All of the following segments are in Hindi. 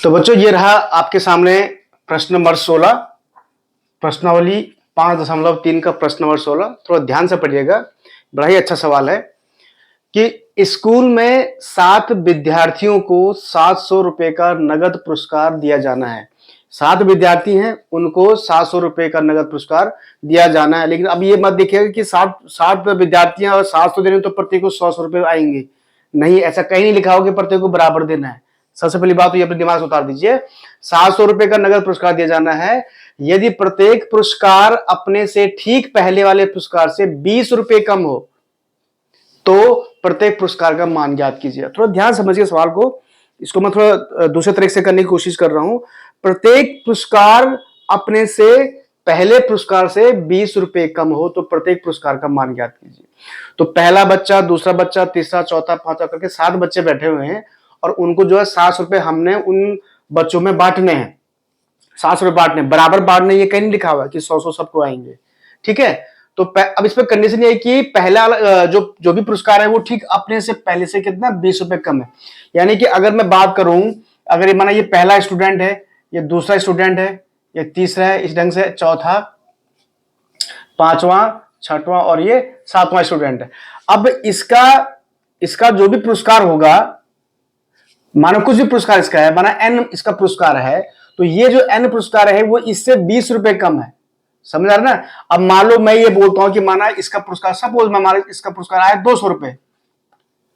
तो बच्चों ये रहा आपके सामने प्रश्न नंबर 16, प्रश्नावली 5.3 का प्रश्न नंबर 16। थोड़ा ध्यान से पढ़िएगा, बड़ा ही अच्छा सवाल है कि स्कूल में 7 विद्यार्थियों को 700 रुपए का नगद पुरस्कार दिया जाना है। 7 विद्यार्थी हैं, उनको 700 रुपए का नगद पुरस्कार दिया जाना है। लेकिन अब ये मत देखिएगा कि 7 विद्यार्थी हैं और 700 देने तो प्रत्येक को 100 रुपए आएंगे। नहीं, ऐसा कहीं नहीं लिखा हो कि प्रत्येक को बराबर देना है। सबसे पहली बात तो ये अपने दिमाग से उतार दीजिए। 700 रुपए का नगद पुरस्कार दिया जाना है यदि प्रत्येक पुरस्कार अपने से ठीक पहले वाले पुरस्कार से 20 रुपए कम हो तो प्रत्येक पुरस्कार का मान ज्ञात कीजिए। थोड़ा ध्यान समझिए सवाल को, इसको मैं थोड़ा दूसरे तरीके से करने की कोशिश कर रहा हूं। प्रत्येक पुरस्कार अपने से पहले पुरस्कार से 20 रुपए कम हो तो प्रत्येक पुरस्कार का मान ज्ञात कीजिए। तो पहला बच्चा, दूसरा बच्चा, तीसरा, चौथा, पांचवा करके 7 बच्चे बैठे हुए हैं और उनको जो है 700 रुपए हमने उन बच्चों में बांटने हैं। 700 रुपए बांटने, बराबर बांटने, ये कहीं नहीं लिखा हुआ कि 100 सबको आएंगे। ठीक है, तो अब इस पर कंडीशन ये है कि पहला जो भी पुरस्कार है वो ठीक अपने से पहले से कितना 20 रुपए कम है। यानी कि अगर मैं बात करूं, अगर ये माना ये पहला स्टूडेंट है, ये दूसरा स्टूडेंट है, ये तीसरा है, इस ढंग से चौथा, पांचवा, छठवां और ये 7वां स्टूडेंट है। अब इसका जो भी पुरस्कार होगा, मानो कुछ भी पुरस्कार इसका है, माना n इसका पुरस्कार है, तो ये जो n पुरस्कार है वो इससे 20 रुपए कम है। समझ आ रहा ना। अब मान लो मैं ये बोलता हूं कि माना इसका पुरस्कार, सपोज मैं माना इसका पुरस्कार आया 200 रुपए,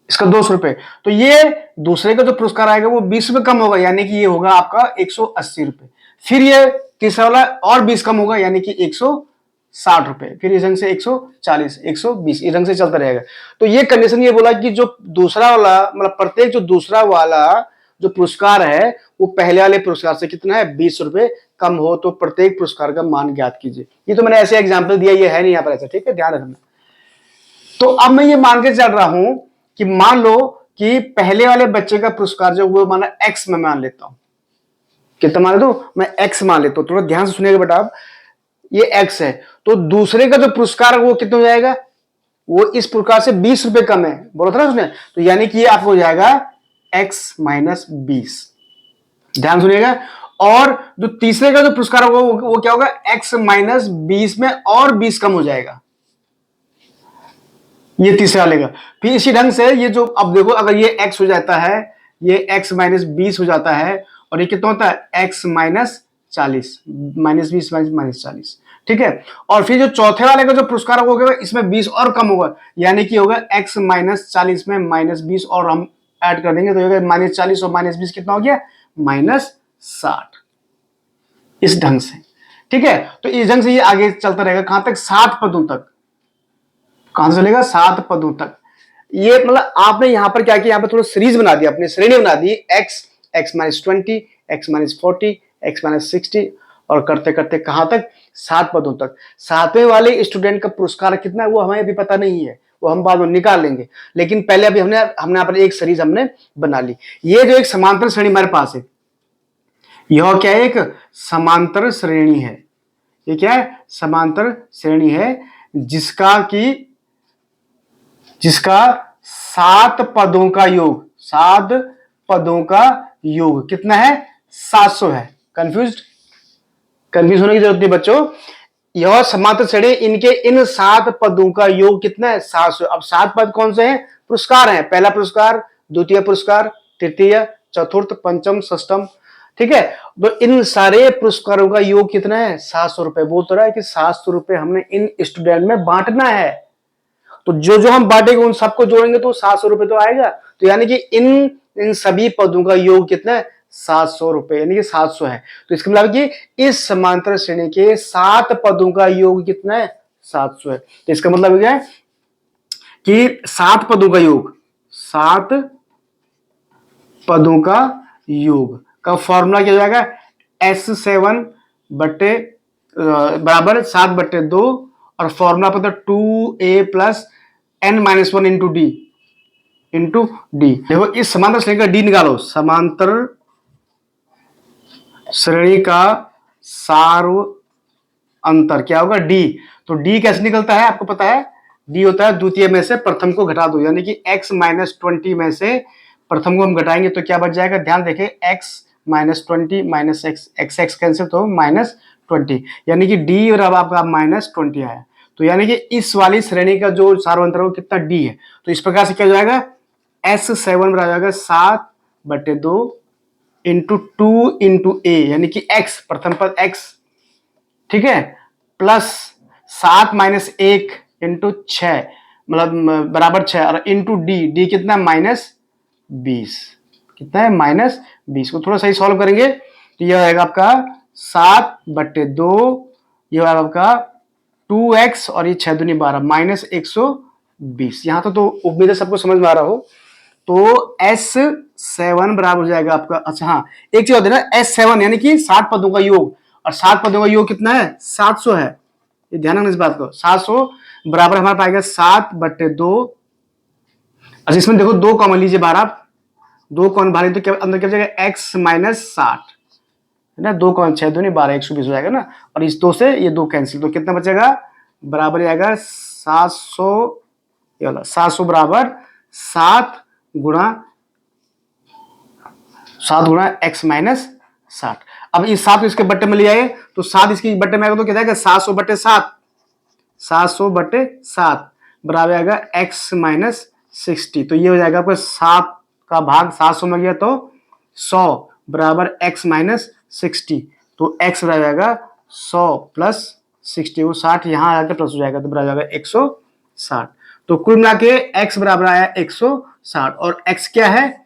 इसका 200 रुपए, तो ये दूसरे का जो पुरस्कार आएगा वो 20 रुपए कम होगा, यानी कि ये होगा आपका 180 रुपए। फिर ये तीसरा वाला और 20 कम होगा, यानी कि 160 रुपए। फिर इस ढंग से 140, 120, इस ढंग से चलता रहेगा। तो ये कंडीशन ये बोला कि जो दूसरा वाला, मतलब प्रत्येक जो दूसरा वाला जो पुरस्कार है वो पहले वाले पुरस्कार से कितना है 20 रुपए कम हो तो प्रत्येक पुरस्कार का मान ज्ञात कीजिए। ये तो मैंने ऐसे एग्जांपल दिया, ये है नहीं यहाँ पर ऐसा। ठीक है, ध्यान रखना। तो अब मैं ये मान के चल रहा हूं कि मान लो कि पहले वाले बच्चे का पुरस्कार जो वो माना x में मान लेता हूं। कितना मान लेता हूं मैं? x मान लेता हूं। थोड़ा ध्यान से सुनिएगा बेटा, आप ये x है तो दूसरे का जो पुरस्कार है वो कितना हो जाएगा? वो इस पुरस्कार से 20 रुपए कम है, बोला था ना उसने। तो यानी कि ये आपको हो जाएगा x माइनस 20। ध्यान सुनिएगा। और जो तीसरे का जो पुरस्कार होगा वो क्या होगा? x माइनस 20 में और 20 कम हो जाएगा, ये तीसरा लेगा। फिर इसी ढंग से ये जो, अब देखो अगर ये x हो जाता है, ये x माइनस 20 हो जाता है और ये कितना होता है? x minus 40, minus 20 minus 40। ठीक है, और फिर जो चौथे वाले का जो पुरस्कार होगा इसमें 20 और कम होगा, यानी कि होगा x माइनस 40 में माइनस 20 और हम ऐड कर देंगे तो होगा माइनस 40 और माइनस 20 कितना हो गया? माइनस 60। इस ढंग से। ठीक है, तो इस ढंग से ये आगे चलता रहेगा कहां तक? 7 पदों तक। कहां से चलेगा? 7 पदों तक। ये मतलब आपने यहां पर क्या किया? यहां पर थोड़ा सीरीज बना दिया, अपनी श्रेणी बना दी। x minus 20, x minus 40, x minus 60 और करते करते कहां तक? 7 पदों तक। 7वें वाले स्टूडेंट का पुरस्कार कितना है वो हमें अभी पता नहीं है, वो हम बाद में निकाल लेंगे। लेकिन पहले अभी हमने यहाँ पर एक सीरीज हमने बना ली। ये जो एक समांतर श्रेणी हमारे पास है, यह क्या है? एक समांतर श्रेणी है। ये क्या है? समांतर श्रेणी है जिसका 7 पदों का योग, 7 पदों का योग कितना है? 700 है। कंफ्यूज होने की जरूरत नहीं बच्चों। यह समांतर श्रेणी, इनके इन 7 पदों का योग कितना है? 700। अब 7 पद कौन से हैं? पुरस्कार हैं। पहला पुरस्कार, द्वितीय पुरस्कार, तृतीय, चतुर्थ, पंचम, षष्टम। ठीक है, तो इन सारे पुरस्कारों का योग कितना है? 700 रुपए। बोल तो रहा है कि 700 रुपए हमने इन स्टूडेंट में बांटना है। तो जो हम बांटेंगे उन सबको जोड़ेंगे तो 700 रुपए तो आएगा। तो यानी कि इन सभी पदों का योग कितना है? 700 रुपए, यानी कि 700 है। तो इसका मतलब कि इस समांतर श्रेणी के 7 पदों का योग कितना है? 700 है। तो इसका मतलब क्या है कि 7 पदों का योग, 7 पदों का योग का फॉर्मूला क्या हो जाएगा? S7 बट्टे बराबर 7/2 और फॉर्मूला पता 2a plus n minus 1 into D. देखो इस समांतर श्रेणी का डी निकालो। समांतर श्रेणी का सार्व अंतर क्या होगा? डी। तो डी कैसे निकलता है आपको पता है? डी होता है द्वितीय में से प्रथम को घटा दो, यानी कि x माइनस 20 में से प्रथम को हम घटाएंगे तो क्या बच जाएगा? ध्यान देखें, x -20 minus x, x x cancel तो -20, यानी कि डी और अब आपका -20 आया। तो यानी कि इस वाली श्रेणी का जो सार्वंतर वो कितना डी है। तो इस प्रकार से क्या हो जाएगा, S7 बराबर जाएगा 7/2 इंटू 2 इंटू ए, यानी कि x प्रथम पद x, ठीक है, प्लस 7 माइनस 1 इंटू 6 मतलब बराबर 6 और इंटू डी, डी कितना -20, कितना है -20 को थोड़ा सही सॉल्व करेंगे तो यह आएगा आपका 7/2, यह आएगा आपका 2x और ये 6 दूनी 12 -120। यहां तो उम्मीद है सबको समझ में आ रहा हो। तो S7 बराबर हो जाएगा आपका, अच्छा हाँ एक चीज होती है ना, S7 यानी कि 60 पदों का योग, और 60 पदों का योग कितना है 700 है, ये ध्यान रखना इस बात को। 700 बराबर हमारे पाएगा 7/2। अच्छा इसमें देखो 2 कॉमन लीजिए बाहर, आप 2 कॉमन बाहर तो क्या अंदर क्या जाएगा x माइनस 60 है ना, 2 कॉमन 6 दूनी 12 120 हो जाएगा ना, और इस 2 से ये 2 कैंसिल, तो कितना बचेगा बराबर आएगा 700, ये वाला 700 बराबर 7 गुणा x माइनस 60। अब इस 7 को इसके बट्टे में ले आए तो 7 इसकी बट्टे में आएगा तो क्या जाएगा 700/7, 700/7 बराबर आएगा x माइनस 60। तो ये हो जाएगा आपका 7 का भाग 700 में गया तो 100 बराबर x माइनस 60। तो x बराबर आएगा 100 प्लस 60, वो 60 यहाँ आकर प्लस हो जाएगा तो बराबर आएगा 160। तो कुल मिला के x बराबर आया 160, और x क्या है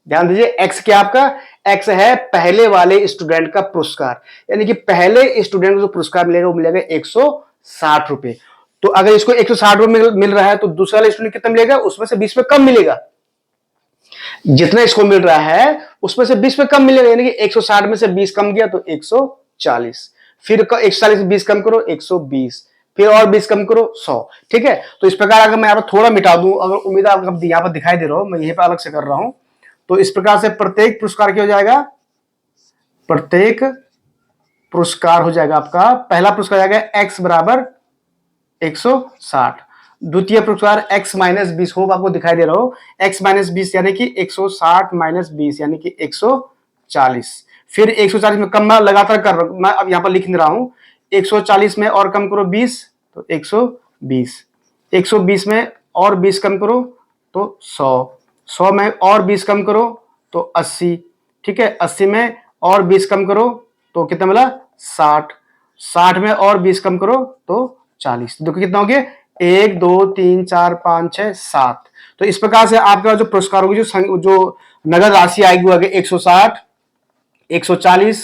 ध्यान दीजिए, x क्या आपका, x है पहले वाले स्टूडेंट का पुरस्कार, यानी कि पहले स्टूडेंट को जो पुरस्कार मिलेगा वो मिलेगा 160 रुपए। तो अगर इसको 160 रुपए मिल रहा है तो दूसरा वाले स्टूडेंट कितना मिलेगा, उसमें से 20 रुपए कम मिलेगा, जितना इसको मिल रहा है उसमें से 20 रुपए कम मिलेगा, यानी कि 160 में से 20 कम गया तो 140, फिर 140 में 20 कम करो 120, फिर और 20 कम करो 100, ठीक है। तो इस प्रकार अगर मैं यहाँ पर थोड़ा मिटा दूं, अगर उम्मीद आपको यहाँ पर दिखाई दे रहा हो, मैं यहीं पर अलग से कर रहा हूं, तो इस प्रकार से प्रत्येक पुरस्कार क्या हो जाएगा, प्रत्येक पुरस्कार हो जाएगा आपका, पहला पुरस्कार जाएगा x बराबर 160, द्वितीय पुरस्कार x माइनस 20 हो, आपको दिखाई दे रहा हो, x माइनस 20 यानी कि 160 माइनस 20 यानी कि 140, फिर 140 में कम मैं लगातार कर रहा हूं, मैं अब यहां पर लिख नहीं रहा हूं, 140 में और कम करो 20 तो 120, 120 में और 20 कम करो तो 100, 100 में और 20 कम करो तो 80, ठीक है, 80 में और 20 कम करो तो कितना मिला 60, 60 में और 20 कम करो तो 40। देखो कितना हो गया 1 2 3 4 5 6 7। तो इस प्रकार से आपका जो पुरस्कार होगी, जो नगद राशि आएगी वो आगे 160, 140,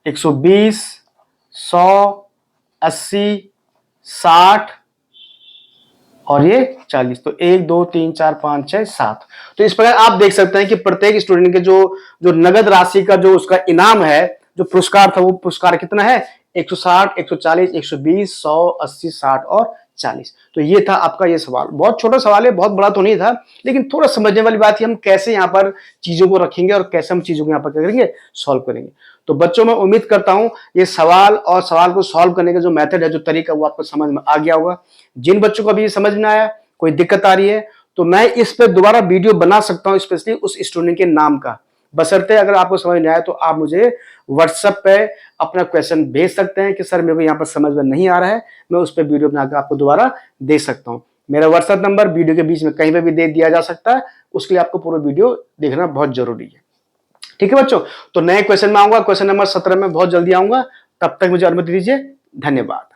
120, 100, 80, 60 और ये 40। तो 1 2 3 4 5 6 7। तो इस प्रकार आप देख सकते हैं कि प्रत्येक स्टूडेंट के जो नगद राशि का जो उसका इनाम है, जो पुरस्कार था, वो पुरस्कार कितना है 160, 140, 120, 100, 80, 60 और 40। तो ये था आपका ये सवाल, बहुत छोटा सवाल है, बहुत बड़ा तो नहीं था, लेकिन थोड़ा समझने वाली बात है हम कैसे यहाँ पर चीजों को रखेंगे और कैसे हम चीजों को यहाँ पर क्या करेंगे सॉल्व करेंगे। तो बच्चों मैं उम्मीद करता हूं ये सवाल और सवाल को सॉल्व करने का जो मेथड है, जो तरीका, वो आपको समझ में आ गया होगा। जिन बच्चों को अभी समझ में आया, कोई दिक्कत आ रही है, तो मैं इस पर दोबारा वीडियो बना सकता हूं, स्पेशली उस स्टूडेंट के नाम का, बशर्ते अगर आपको समझ में आया तो आप मुझे व्हाट्सएप पे अपना क्वेश्चन भेज सकते हैं कि सर मेरे को यहाँ पर समझ में नहीं आ रहा है, मैं उस पर वीडियो बनाकर आपको दोबारा दे सकता हूँ। मेरा व्हाट्सएप नंबर वीडियो के बीच में कहीं पे भी दे दिया जा सकता है, उसके लिए आपको पूरा वीडियो देखना बहुत जरूरी है, ठीक है बच्चों। तो नए क्वेश्चन में आऊंगा, क्वेश्चन नंबर 17 में बहुत जल्दी आऊंगा, तब तक मुझे अनुमति दीजिए, धन्यवाद।